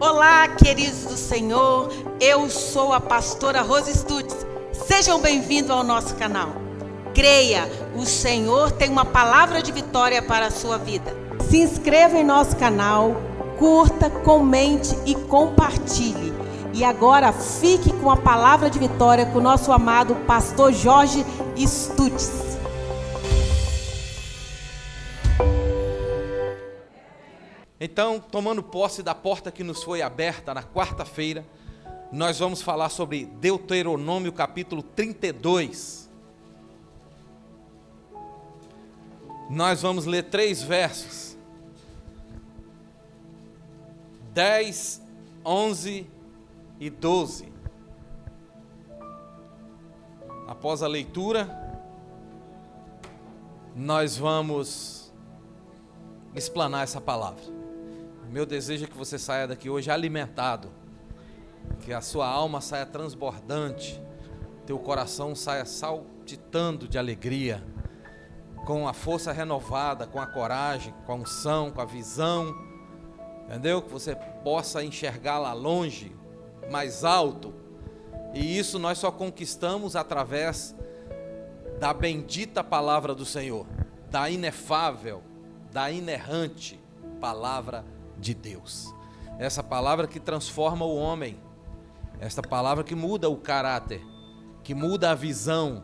Olá, queridos do Senhor, eu sou a pastora Rose Stutz. Sejam bem-vindos ao nosso canal. Creia, o Senhor tem uma palavra de vitória para a sua vida. Se inscreva em nosso canal, curta, comente e compartilhe. E agora fique com a palavra de vitória com o nosso amado pastor Jorge Stutz. Então, tomando posse da porta que nos foi aberta na quarta-feira, nós vamos falar sobre Deuteronômio capítulo 32. Nós vamos ler 3 versos: 10, 11 e 12. Após a leitura, nós vamos explanar essa palavra. Meu desejo é que você saia daqui hoje alimentado, que a sua alma saia transbordante, teu coração saia saltitando de alegria, com a força renovada, com a coragem, com a unção, com a visão, entendeu? Que você possa enxergar lá longe, mais alto, e isso nós só conquistamos através da bendita palavra do Senhor, da inefável, da inerrante palavra de Deus. Essa palavra que transforma o homem, essa palavra que muda o caráter, que muda a visão,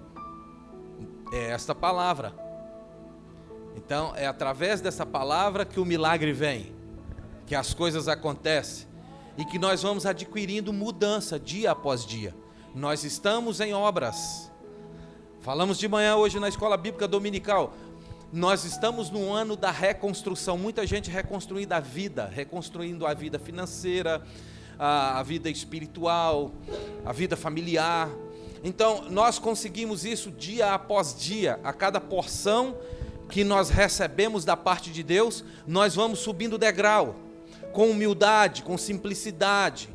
é esta palavra. Então é através dessa palavra que o milagre vem, que as coisas acontecem e que nós vamos adquirindo mudança dia após dia. Nós estamos em obras. Falamos de manhã hoje na escola bíblica dominical. Nós estamos no ano da reconstrução, muita gente reconstruindo a vida financeira, a vida espiritual, a vida familiar. Então, nós conseguimos isso dia após dia, a cada porção que nós recebemos da parte de Deus, nós vamos subindo degrau, com humildade, com simplicidade,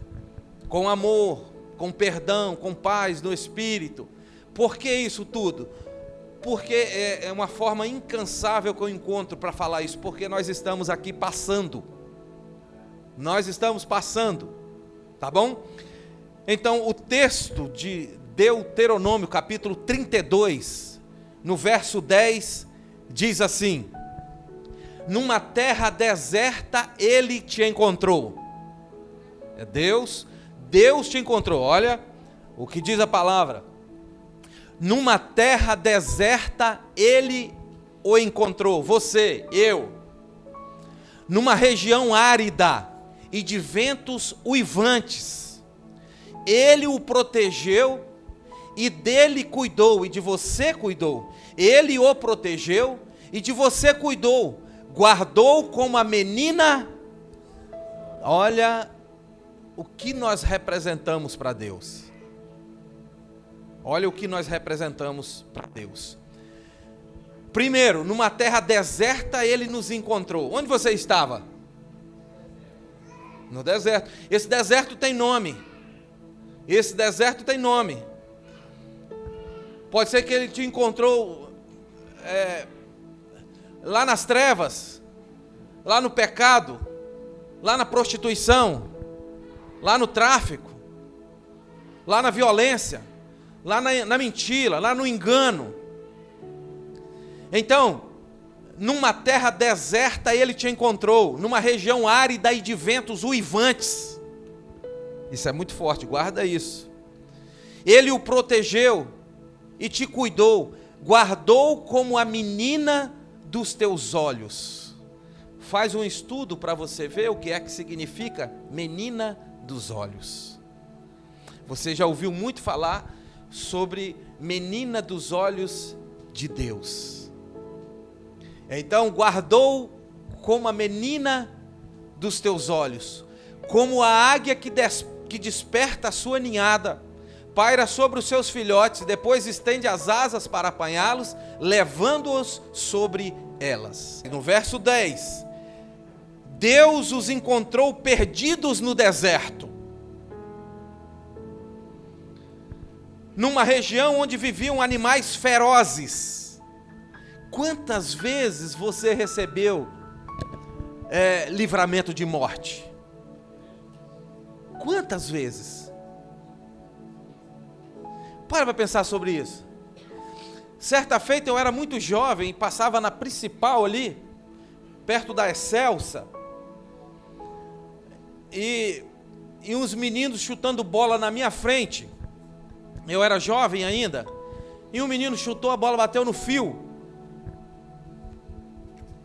com amor, com perdão, com paz no Espírito. Por que isso tudo? Porque é uma forma incansável que eu encontro para falar isso, porque nós estamos aqui passando. Nós estamos passando, tá bom? Então, o texto de Deuteronômio, capítulo 32, no verso 10, diz assim: numa terra deserta ele te encontrou. É Deus te encontrou. Olha o que diz a palavra. Numa terra deserta ele o encontrou, você, eu. Numa região árida e de ventos uivantes, ele o protegeu e dele cuidou, e de você cuidou. Ele o protegeu e de você cuidou, guardou como a menina. Olha o que nós representamos para Deus. Olha o que nós representamos para Deus. Primeiro, numa terra deserta ele nos encontrou. Onde você estava? No deserto. Esse deserto tem nome. Esse deserto tem nome. Pode ser que ele te encontrou lá nas trevas, lá no pecado, lá na prostituição, lá no tráfico, lá na violência, lá na mentira, lá no engano. Então, numa terra deserta ele te encontrou, numa região árida e de ventos uivantes. Isso é muito forte, guarda isso. Ele o protegeu e te cuidou, guardou como a menina dos teus olhos. Faz um estudo para você ver o que é que significa menina dos olhos. Você já ouviu muito falar sobre menina dos olhos de Deus. Então, guardou como a menina dos teus olhos, como a águia que desperta a sua ninhada, paira sobre os seus filhotes, depois estende as asas para apanhá-los, levando-os sobre elas. No verso 10, Deus os encontrou perdidos no deserto, numa região onde viviam animais ferozes. Quantas vezes você recebeu livramento de morte? Quantas vezes? Para pensar sobre isso. Certa feita eu era muito jovem, passava na principal ali, perto da Excelsa, e uns meninos chutando bola na minha frente. Eu era jovem ainda, e um menino chutou, a bola bateu no fio,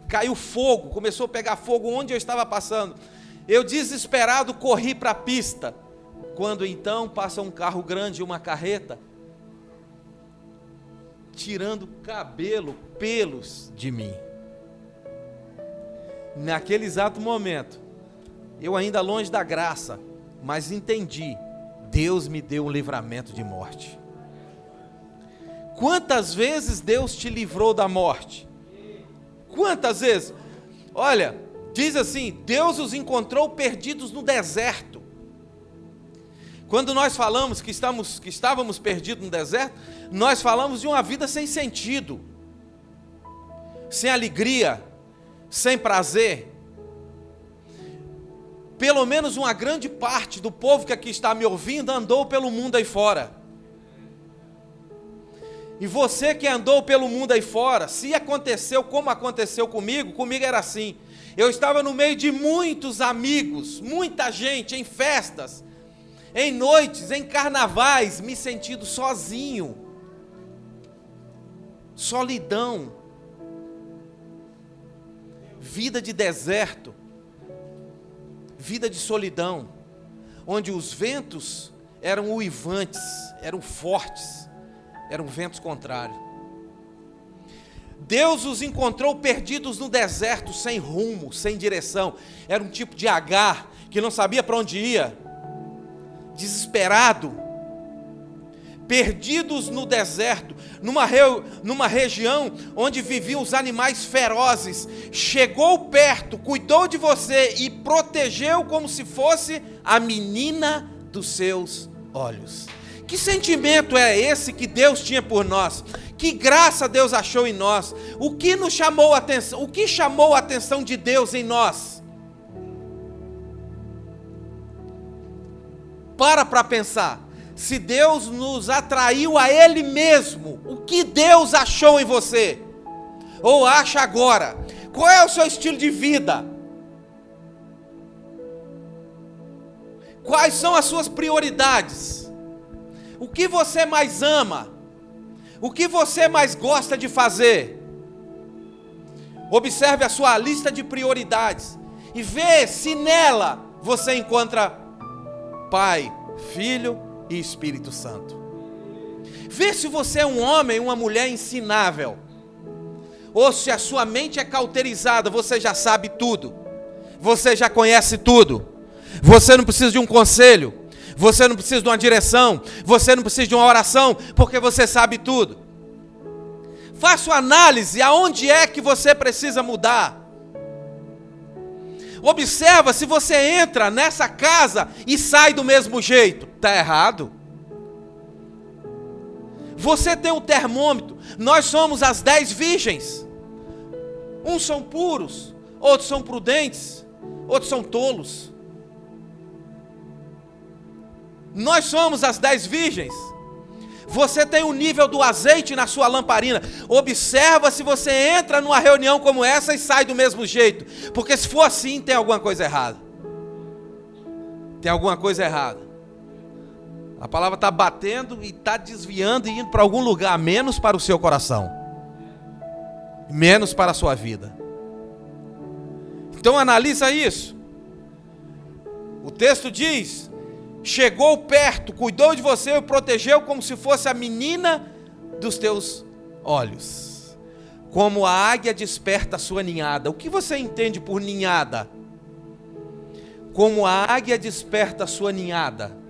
caiu fogo, começou a pegar fogo onde eu estava passando. Eu, desesperado, corri para a pista, quando então passa um carro grande, uma carreta, tirando cabelo, pelos de mim. Naquele exato momento, eu ainda longe da graça, mas entendi, Deus me deu um livramento de morte. Quantas vezes Deus te livrou da morte? Quantas vezes? Olha, diz assim, Deus os encontrou perdidos no deserto. Quando nós falamos que estávamos perdidos no deserto, nós falamos de uma vida sem sentido, sem alegria, sem prazer. Pelo menos uma grande parte do povo que aqui está me ouvindo andou pelo mundo aí fora. E você que andou pelo mundo aí fora, se aconteceu como aconteceu comigo era assim. Eu estava no meio de muitos amigos, muita gente, em festas, em noites, em carnavais, me sentindo sozinho. Solidão. Vida de deserto. Vida de solidão. Onde os ventos eram uivantes, eram fortes, eram ventos contrários. Deus os encontrou perdidos no deserto, sem rumo, sem direção. Era um tipo de Agar que não sabia para onde ia, desesperado, perdidos no deserto, numa região onde viviam os animais ferozes. Chegou perto, cuidou de você e protegeu como se fosse a menina dos seus olhos. Que sentimento é esse que Deus tinha por nós? Que graça Deus achou em nós? O que nos chamou a atenção? O que chamou a atenção de Deus em nós? Para pensar. Se Deus nos atraiu a Ele mesmo, o que Deus achou em você? Ou acha agora? Qual é o seu estilo de vida? Quais são as suas prioridades? O que você mais ama? O que você mais gosta de fazer? Observe a sua lista de prioridades e vê se nela você encontra Pai, Filho e Espírito Santo. Vê se você é um homem, uma mulher ensinável, ou se a sua mente é cauterizada, você já sabe tudo, você já conhece tudo, você não precisa de um conselho, você não precisa de uma direção, você não precisa de uma oração, porque você sabe tudo. Faça uma análise aonde é que você precisa mudar. Observa se você entra nessa casa e sai do mesmo jeito. Está errado. Você tem um termômetro. Nós somos as 10 virgens. Uns são puros, outros são prudentes, outros são tolos. Nós somos as 10 virgens. Você tem o nível do azeite na sua lamparina. Observa se você entra numa reunião como essa e sai do mesmo jeito. Porque se for assim, tem alguma coisa errada. Tem alguma coisa errada. A palavra está batendo e está desviando e indo para algum lugar, menos para o seu coração. Menos para a sua vida. Então analisa isso. O texto diz: chegou perto, cuidou de você e protegeu como se fosse a menina dos teus olhos. Como a águia desperta a sua ninhada. O que você entende por ninhada? Como a águia desperta a sua ninhada.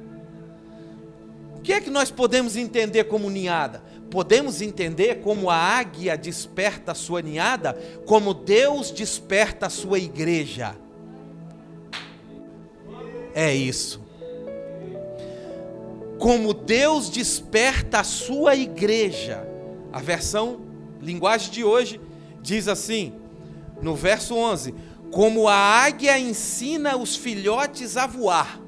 O que é que nós podemos entender como ninhada? Podemos entender como a águia desperta a sua ninhada, como Deus desperta a sua igreja. É isso. Como Deus desperta a sua igreja. A versão, linguagem de hoje, diz assim, no verso 11: como a águia ensina os filhotes a voar.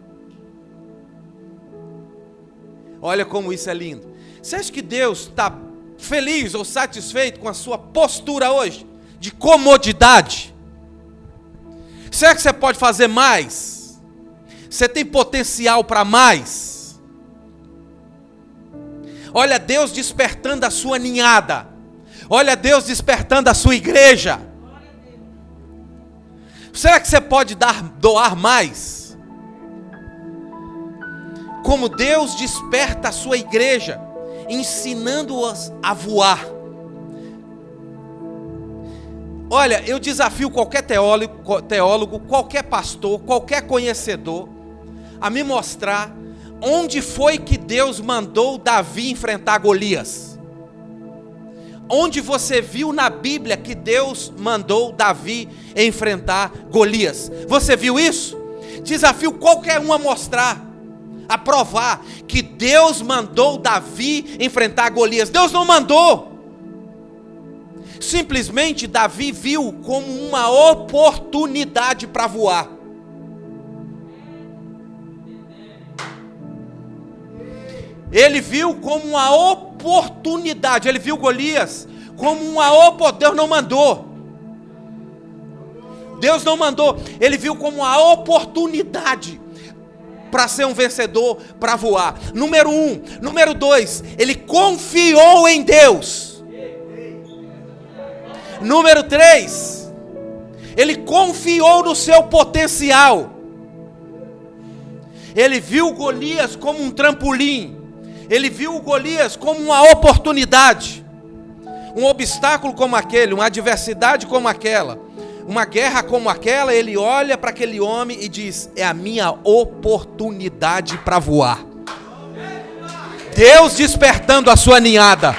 Olha como isso é lindo. Você acha que Deus está feliz ou satisfeito com a sua postura hoje? De comodidade? Será que você pode fazer mais? Você tem potencial para mais? Olha Deus despertando a sua ninhada. Olha Deus despertando a sua igreja. Será que você pode doar mais? Como Deus desperta a sua igreja, ensinando-as a voar. Olha, eu desafio qualquer teólogo, qualquer pastor, qualquer conhecedor, a me mostrar onde foi que Deus mandou Davi enfrentar Golias. Onde você viu na Bíblia que Deus mandou Davi enfrentar Golias? Você viu isso? Desafio qualquer um a mostrar, a provar que Deus mandou Davi enfrentar Golias. Deus não mandou. Simplesmente Davi viu como uma oportunidade para voar. Ele viu como uma oportunidade. Ele viu Golias como uma oportunidade. Deus não mandou. Deus não mandou. Ele viu como uma oportunidade para ser um vencedor, para voar. Número 1. Número 2. Ele confiou em Deus. Número 3. Ele confiou no seu potencial. Ele viu Golias como um trampolim. Ele viu Golias como uma oportunidade. Um obstáculo como aquele, uma adversidade como aquela, uma guerra como aquela, ele olha para aquele homem e diz: é a minha oportunidade para voar. Deus despertando a sua ninhada.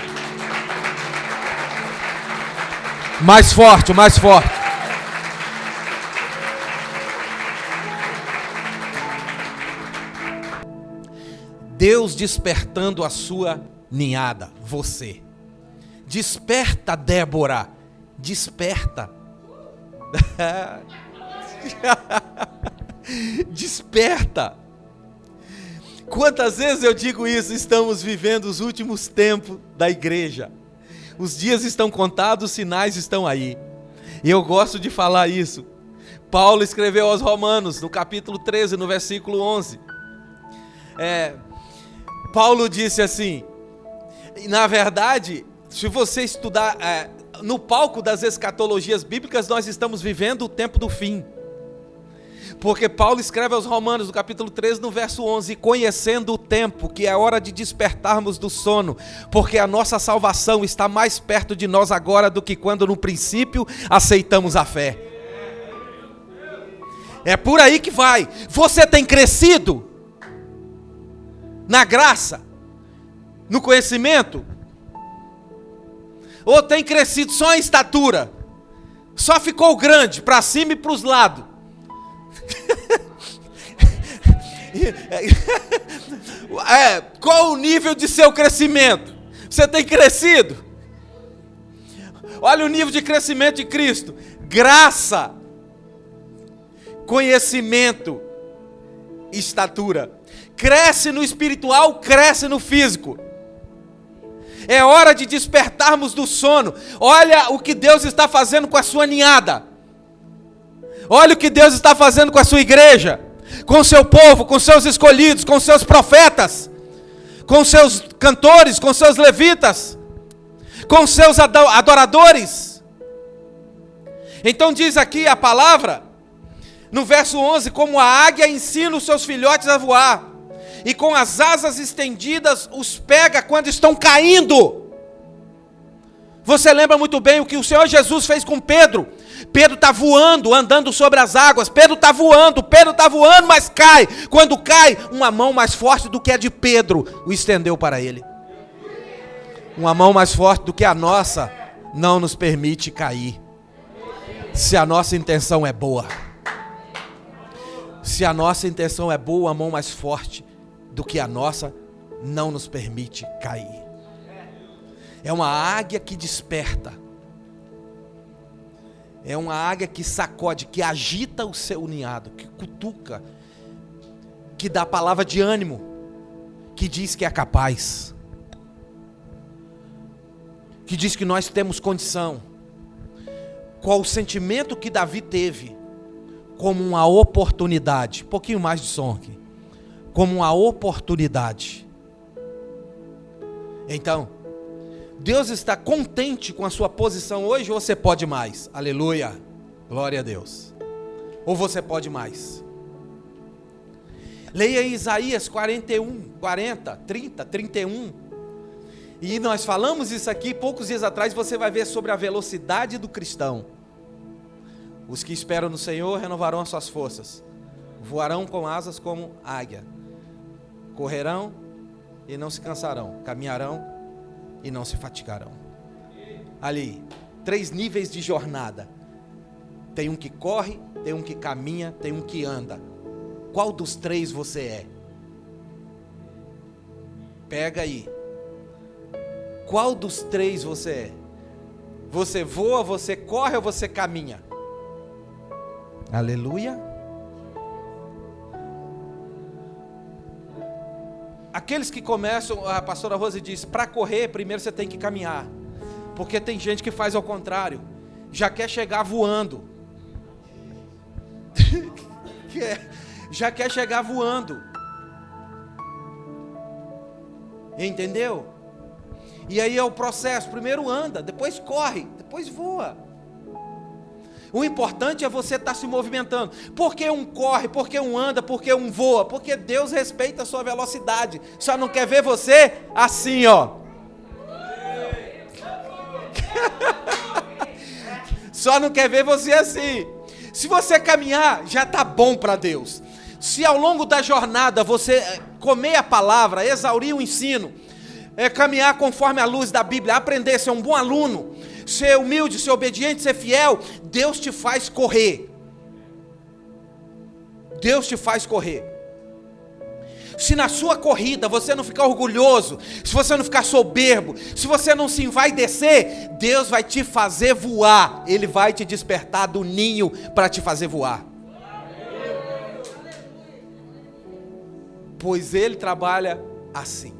Mais forte, mais forte. Deus despertando a sua ninhada, você. Desperta, Débora. Desperta. Desperta. Quantas vezes eu digo isso? Estamos vivendo os últimos tempos da igreja. Os dias estão contados, os sinais estão aí. E eu gosto de falar isso. Paulo escreveu aos Romanos, no capítulo 13, no versículo 11. Paulo disse assim, na verdade, se você estudar no palco das escatologias bíblicas, nós estamos vivendo o tempo do fim. Porque Paulo escreve aos Romanos, no capítulo 13, no verso 11, conhecendo o tempo, que é hora de despertarmos do sono, porque a nossa salvação está mais perto de nós agora do que quando no princípio aceitamos a fé. É por aí que vai. Você tem crescido na graça, no conhecimento? Ou tem crescido só em estatura? Só ficou grande, para cima e para os lados? Qual o nível de seu crescimento? Você tem crescido? Olha o nível de crescimento de Cristo: graça, conhecimento, estatura. Cresce no espiritual, cresce no físico. É hora de despertarmos do sono. Olha o que Deus está fazendo com a sua ninhada. Olha o que Deus está fazendo com a sua igreja, com o seu povo, com seus escolhidos, com seus profetas, com seus cantores, com seus levitas, com seus adoradores. Então diz aqui a palavra, no verso 11, como a águia ensina os seus filhotes a voar, e com as asas estendidas os pega quando estão caindo. Você lembra muito bem o que o Senhor Jesus fez com Pedro. Pedro está voando, andando sobre as águas. Pedro está voando, mas cai. Quando cai, uma mão mais forte do que a de Pedro o estendeu para ele. Uma mão mais forte do que a nossa não nos permite cair. Se a nossa intenção é boa. Se a nossa intenção é boa, a mão mais forte do que a nossa não nos permite cair. É uma águia que desperta. É uma águia que sacode, que agita o seu ninhado, que cutuca, que dá palavra de ânimo, que diz que é capaz, que diz que nós temos condição. Qual o sentimento que Davi teve? Como uma oportunidade. Um pouquinho mais de som aqui. Como uma oportunidade. Então, Deus está contente com a sua posição hoje, ou você pode mais? Aleluia, glória a Deus. Ou você pode mais? Leia Isaías 40, 30, 31. E nós falamos isso aqui poucos dias atrás. Você vai ver sobre a velocidade do cristão. Os que esperam no Senhor renovarão as suas forças, voarão com asas como águia, correrão e não se cansarão, caminharão e não se fatigarão. Ali, 3 níveis de jornada. Tem um que corre, tem um que caminha, tem um que anda. Qual dos 3 você é? Pega aí. Qual dos 3 você é? Você voa, você corre ou você caminha? Aleluia. Aqueles que começam, a pastora Rose diz, para correr primeiro você tem que caminhar. Porque tem gente que faz ao contrário. Já quer chegar voando. Já quer chegar voando. Entendeu? E aí é o processo. Primeiro anda, depois corre, depois voa. O importante é você estar se movimentando. Por que um corre, por que um anda, por que um voa? Porque Deus respeita a sua velocidade. Só não quer ver você assim, ó. Só não quer ver você assim. Se você caminhar, já está bom para Deus. Se ao longo da jornada você comer a palavra, exaurir o ensino, caminhar conforme a luz da Bíblia, aprender, ser um bom aluno, ser humilde, ser obediente, ser fiel, Deus te faz correr. Deus te faz correr. Se na sua corrida você não ficar orgulhoso, se você não ficar soberbo, se você não se envaidecer, Deus vai te fazer voar. Ele vai te despertar do ninho para te fazer voar. Pois Ele trabalha assim.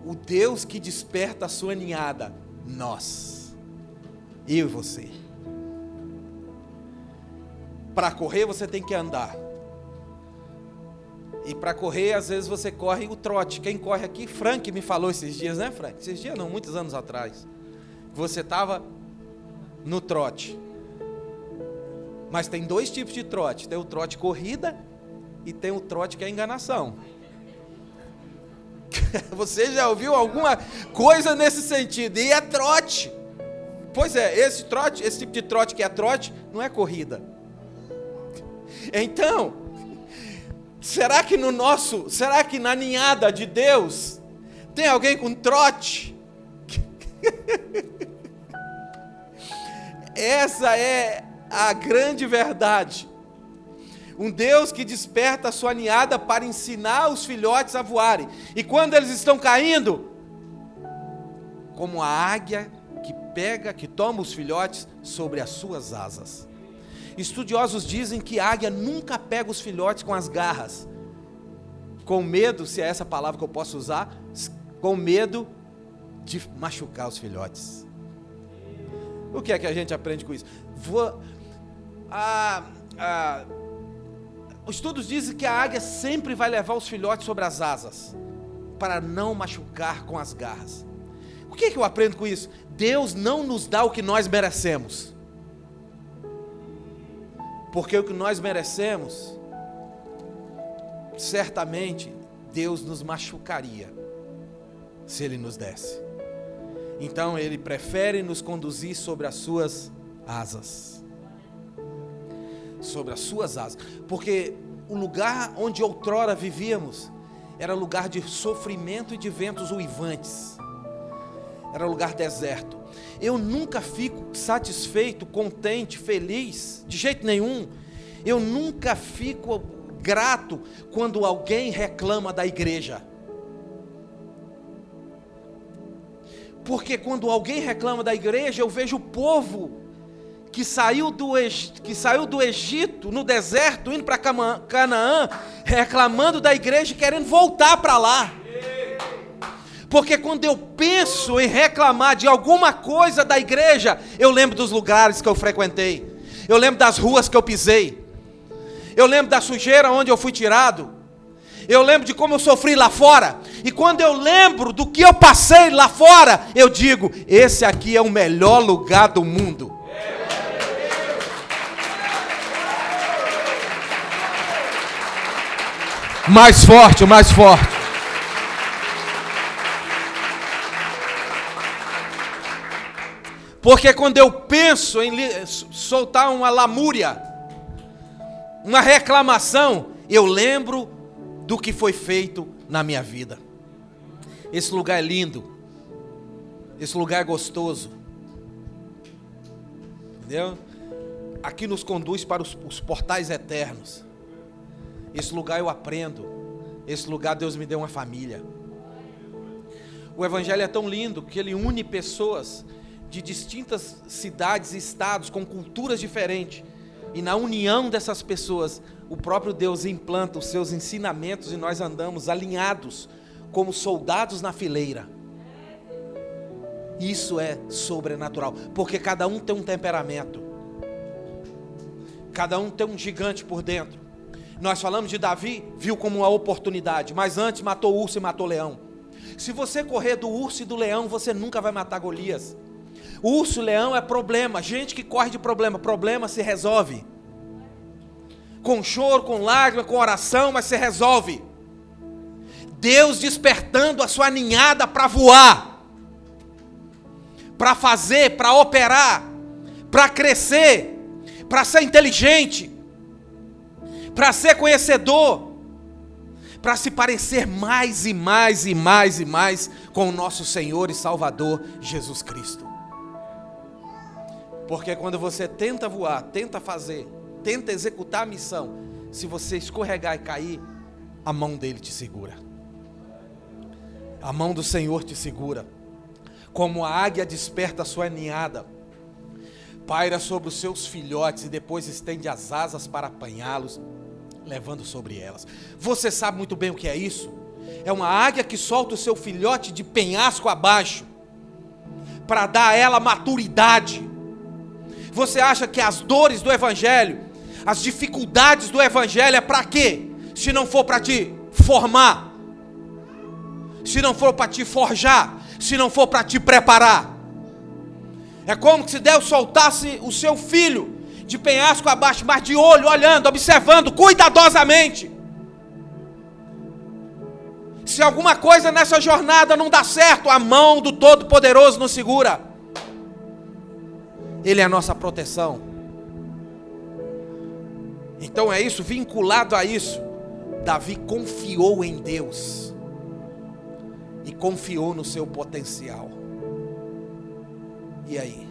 O Deus que desperta a sua ninhada, nós, eu e você. Para correr você tem que andar. E para correr, às vezes você corre o trote. Quem corre aqui, Frank me falou esses dias, né, Frank? Esses dias não, muitos anos atrás. Você estava no trote. Mas tem 2 tipos de trote. Tem o trote corrida e tem o trote que é enganação. Você já ouviu alguma coisa nesse sentido? E é trote. Pois é, esse tipo de trote que é trote, não é corrida. Então, será que na ninhada de Deus tem alguém com trote? Essa é a grande verdade. Um Deus que desperta a sua ninhada para ensinar os filhotes a voarem. E quando eles estão caindo, como a águia que toma os filhotes sobre as suas asas. Estudiosos dizem que a águia nunca pega os filhotes com as garras, com medo, se é essa palavra que eu posso usar, com medo de machucar os filhotes. O que é que a gente aprende com isso? Os estudos dizem que a águia sempre vai levar os filhotes sobre as asas, para não machucar com as garras. O que é que eu aprendo com isso? Deus não nos dá o que nós merecemos. Porque o que nós merecemos, certamente, Deus nos machucaria, se Ele nos desse. Então Ele prefere nos conduzir sobre as suas asas. Sobre as suas asas. Porque o lugar onde outrora vivíamos, era lugar de sofrimento e de ventos uivantes. Era lugar deserto. Eu nunca fico satisfeito, contente, feliz, de jeito nenhum. Eu nunca fico grato quando alguém reclama da igreja. Porque quando alguém reclama da igreja, eu vejo o povo que saiu do Egito, no deserto, indo para Canaã, reclamando da igreja e querendo voltar para lá. Porque quando eu penso em reclamar de alguma coisa da igreja, eu lembro dos lugares que eu frequentei, eu lembro das ruas que eu pisei, eu lembro da sujeira onde eu fui tirado, eu lembro de como eu sofri lá fora, e quando eu lembro do que eu passei lá fora, eu digo, esse aqui é o melhor lugar do mundo. Mais forte, mais forte. Porque quando eu penso em soltar uma lamúria, uma reclamação, eu lembro do que foi feito na minha vida. Esse lugar é lindo. Esse lugar é gostoso. Entendeu? Aqui nos conduz para os portais eternos. Esse lugar eu aprendo. Esse lugar Deus me deu uma família. O Evangelho é tão lindo que ele une pessoas de distintas cidades e estados, com culturas diferentes, e na união dessas pessoas, o próprio Deus implanta os seus ensinamentos, e nós andamos alinhados, como soldados na fileira. Isso é sobrenatural, porque cada um tem um temperamento, cada um tem um gigante por dentro. Nós falamos de Davi, viu como uma oportunidade, mas antes matou o urso e matou o leão. Se você correr do urso e do leão, você nunca vai matar Golias. O urso e o leão é problema, gente que corre de problema, problema se resolve. Com choro, com lágrima, com oração, mas se resolve. Deus despertando a sua ninhada para voar, para fazer, para operar, para crescer, para ser inteligente, para ser conhecedor, para se parecer mais e mais e mais e mais com o nosso Senhor e Salvador Jesus Cristo. Porque quando você tenta voar, tenta fazer, tenta executar a missão, se você escorregar e cair, a mão dele te segura. A mão do Senhor te segura. Como a águia desperta a sua ninhada, paira sobre os seus filhotes e depois estende as asas para apanhá-los, levando sobre elas. Você sabe muito bem o que é isso? É uma águia que solta o seu filhote de penhasco abaixo, para dar a ela maturidade. Você acha que as dores do Evangelho, as dificuldades do Evangelho é para quê? Se não for para te formar, se não for para te forjar, se não for para te preparar. É como se Deus soltasse o seu filho de penhasco abaixo, mas de olho, olhando, observando, cuidadosamente. Se alguma coisa nessa jornada não dá certo, a mão do Todo-Poderoso nos segura. Ele é a nossa proteção. Então é isso, vinculado a isso, Davi confiou em Deus e confiou no seu potencial. E aí?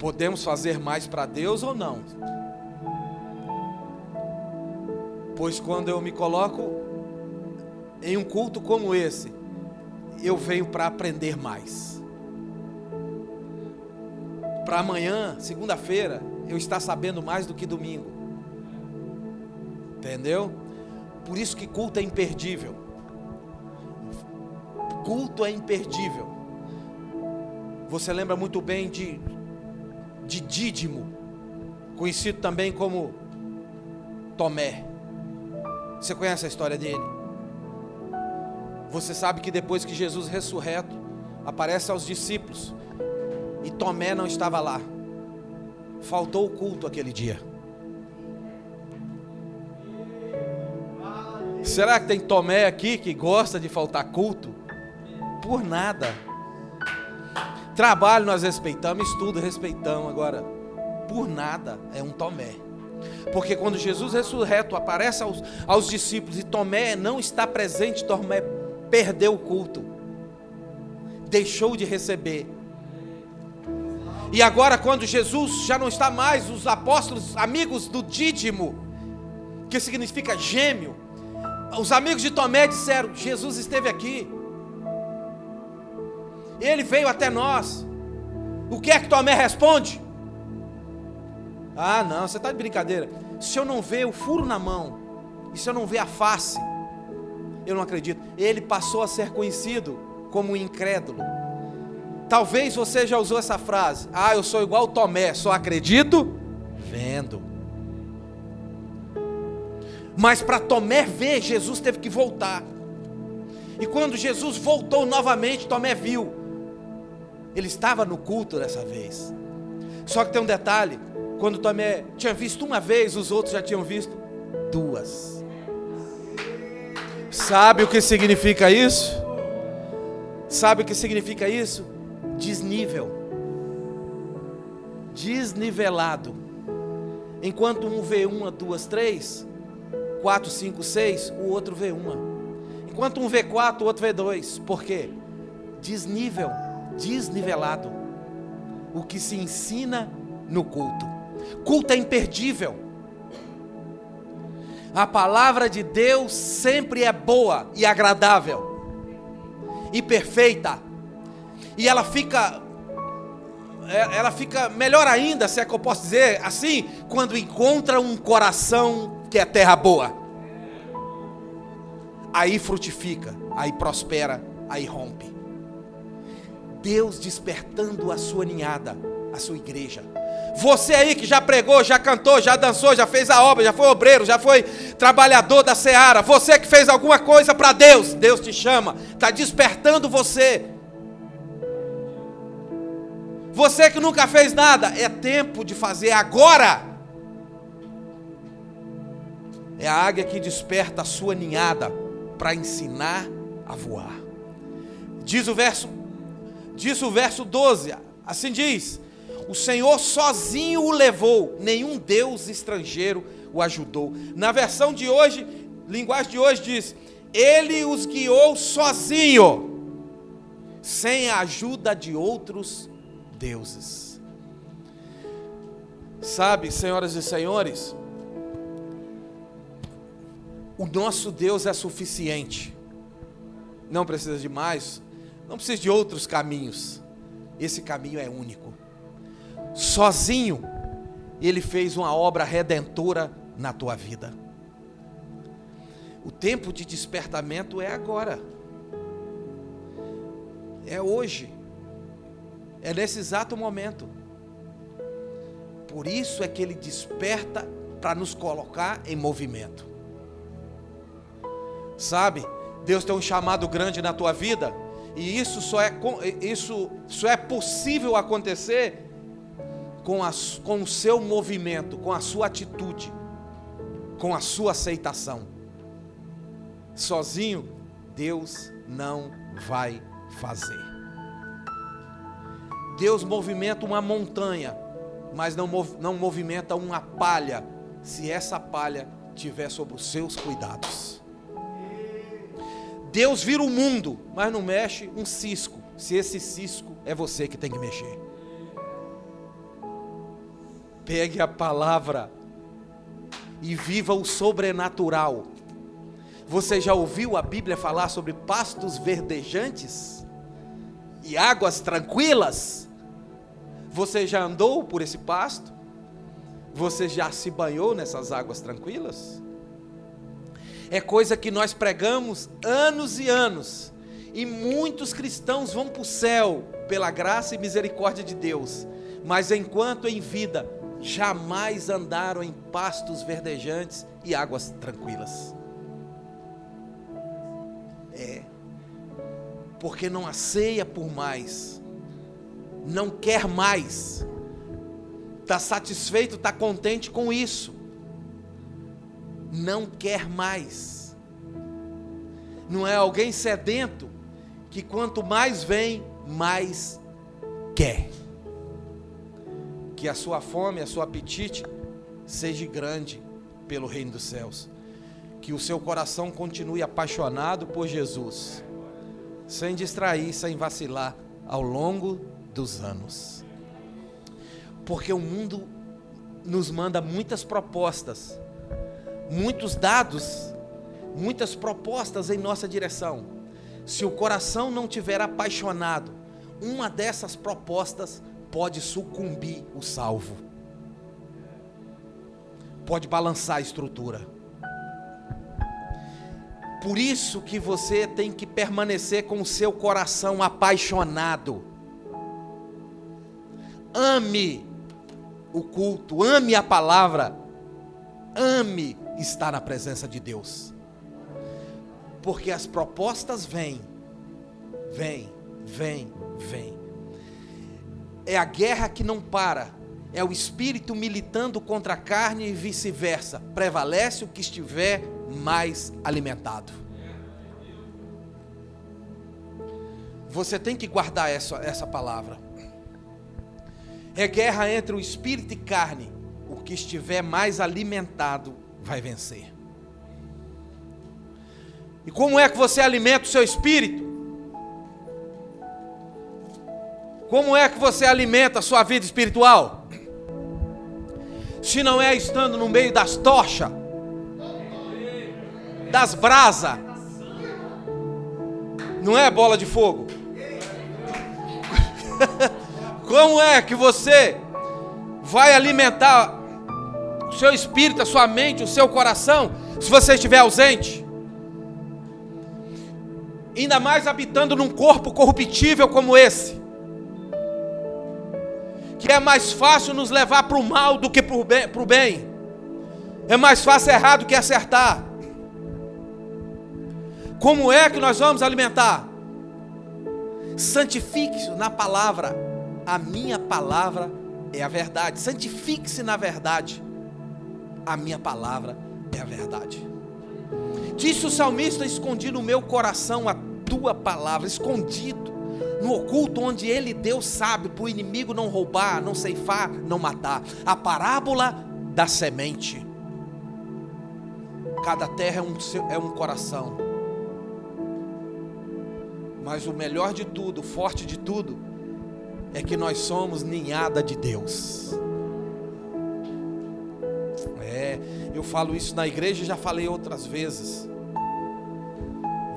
Podemos fazer mais para Deus ou não? Pois quando eu me coloco em um culto como esse, eu venho para aprender mais. Para amanhã, segunda-feira, eu estar sabendo mais do que domingo. Entendeu? Por isso que culto é imperdível. Culto é imperdível. Você lembra muito bem de Dídimo, conhecido também como Tomé. Você conhece a história dele? Você sabe que depois que Jesus ressurreto aparece aos discípulos e Tomé não estava lá. Faltou o culto aquele dia. Será que tem Tomé aqui que gosta de faltar culto? Por nada. Trabalho nós respeitamos, estudo respeitamos, agora por nada é um Tomé. Porque quando Jesus ressurreto aparece aos discípulos e Tomé não está presente, Tomé perdeu o culto, deixou de receber. E agora quando Jesus já não está mais, os apóstolos, amigos do Dídimo, que significa gêmeo, os amigos de Tomé disseram: Jesus esteve aqui, ele veio até nós. O que é que Tomé responde? Ah, não, você está de brincadeira. Se eu não ver o furo na mão, e se eu não ver a face, eu não acredito. Ele passou a ser conhecido como um incrédulo. Talvez você já usou essa frase: ah, eu sou igual Tomé, só acredito vendo. Mas para Tomé ver, Jesus teve que voltar. E quando Jesus voltou novamente, Tomé viu. Ele estava no culto dessa vez. Só que tem um detalhe: quando Tomé tinha visto uma vez, os outros já tinham visto duas. Sabe o que significa isso? Sabe o que significa isso? Desnível. Desnivelado. Enquanto um vê uma, duas, três, 4, 5, 6, o outro vê uma. Enquanto um vê 4, o outro vê 2. Por quê? Desnível, desnivelado. O que se ensina no culto. Culto é imperdível. A palavra de Deus sempre é boa e agradável e perfeita. E ela fica melhor ainda, se é que eu posso dizer assim, quando encontra um coração que é terra boa. Aí frutifica, aí prospera, aí rompe. Deus despertando a sua ninhada, a sua igreja. Você aí que já pregou, já cantou, já dançou, já fez a obra, já foi obreiro, já foi trabalhador da seara. Você que fez alguma coisa para Deus, Deus te chama, está despertando você. Você que nunca fez nada, é tempo de fazer agora. É a águia que desperta a sua ninhada para ensinar a voar. Diz o verso 12, assim diz: o Senhor sozinho o levou, nenhum Deus estrangeiro o ajudou. Na versão de hoje, linguagem de hoje diz: Ele os guiou sozinho, sem a ajuda de outros deuses. Sabe, senhoras e senhores, o nosso Deus é suficiente. Não precisa de mais, não precisa de outros caminhos. Esse caminho é único. Sozinho, Ele fez uma obra redentora na tua vida. O tempo de despertamento é agora. É hoje. É nesse exato momento. Por isso é que Ele desperta para nos colocar em movimento. Sabe, Deus tem um chamado grande na tua vida, e isso só é possível acontecer com o seu movimento, com a sua atitude, com a sua aceitação. Sozinho, Deus não vai fazer. Deus movimenta uma montanha, mas não movimenta uma palha, se essa palha estiver sob os seus cuidados. Deus vira o mundo, mas não mexe um cisco, se esse cisco é você que tem que mexer. Pegue a palavra e viva o sobrenatural. Você já ouviu a Bíblia falar sobre pastos verdejantes e águas tranquilas? Você já andou por esse pasto? Você já se banhou nessas águas tranquilas? É coisa que nós pregamos anos e anos, e muitos cristãos vão para o céu pela graça e misericórdia de Deus, mas enquanto em vida jamais andaram em pastos verdejantes e águas tranquilas. Porque não anseia por mais, não quer mais, está satisfeito, está contente com isso, não quer mais. Não é alguém sedento que quanto mais vem, mais quer. Que a sua fome, a seu apetite seja grande pelo reino dos céus. Que o seu coração continue apaixonado por Jesus, sem distrair, sem vacilar ao longo dos anos. Porque o mundo nos manda muitas propostas, muitos dados, muitas propostas em nossa direção. Se o coração não tiver apaixonado, uma dessas propostas pode sucumbir o salvo. pode balançar a estrutura. Por isso que você tem que permanecer com o seu coração apaixonado. Ame o culto, ame a palavra, ame estar na presença de Deus. Porque as propostas vêm. É a guerra que não para. É o espírito militando contra a carne e vice-versa. Prevalece o que estiver mais alimentado. Você tem que guardar essa palavra. É guerra entre o espírito e carne. O que estiver mais alimentado vai vencer. E como é que você alimenta o seu espírito? Como é que você alimenta a sua vida espiritual? Se não é estando no meio das tochas, das brasas, não é bola de fogo? Como é que você vai alimentar o seu espírito, a sua mente, o seu coração, se você estiver ausente? Ainda mais habitando num corpo corruptível como esse, que é mais fácil nos levar para o mal do que para o bem. É mais fácil errar do que acertar. Como é que nós vamos alimentar? Santifique-se na palavra. A minha palavra é a verdade. Santifique-se na verdade. A minha palavra é a verdade. Disse o salmista: escondi no meu coração a tua palavra. Escondido no oculto, onde ele, Deus, sabe, para o inimigo não roubar, não ceifar, não matar. A parábola da semente. Cada terra é um coração. Mas o melhor de tudo, o forte de tudo, é que nós somos ninhada de Deus. Eu falo isso na igreja e já falei outras vezes.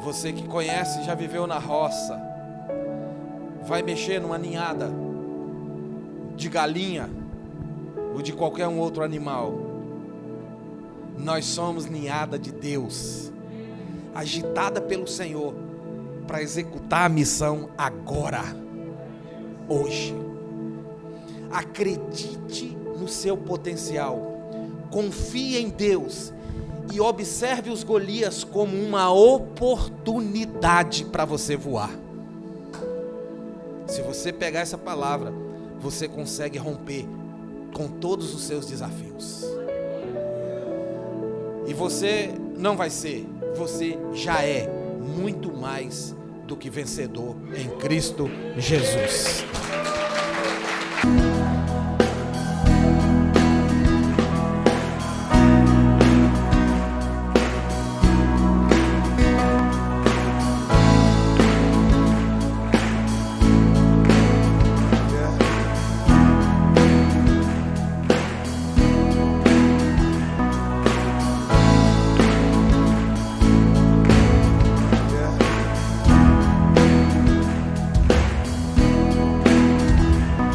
Você que conhece, já viveu na roça, vai mexer numa ninhada de galinha ou de qualquer um outro animal. Nós somos ninhada de Deus, agitada pelo Senhor para executar a missão agora, hoje. Acredite no seu potencial, confie em Deus e observe os Golias como uma oportunidade para você voar. Se você pegar essa palavra, você consegue romper com todos os seus desafios. E você não vai ser, você já é muito mais do que vencedor em Cristo Jesus.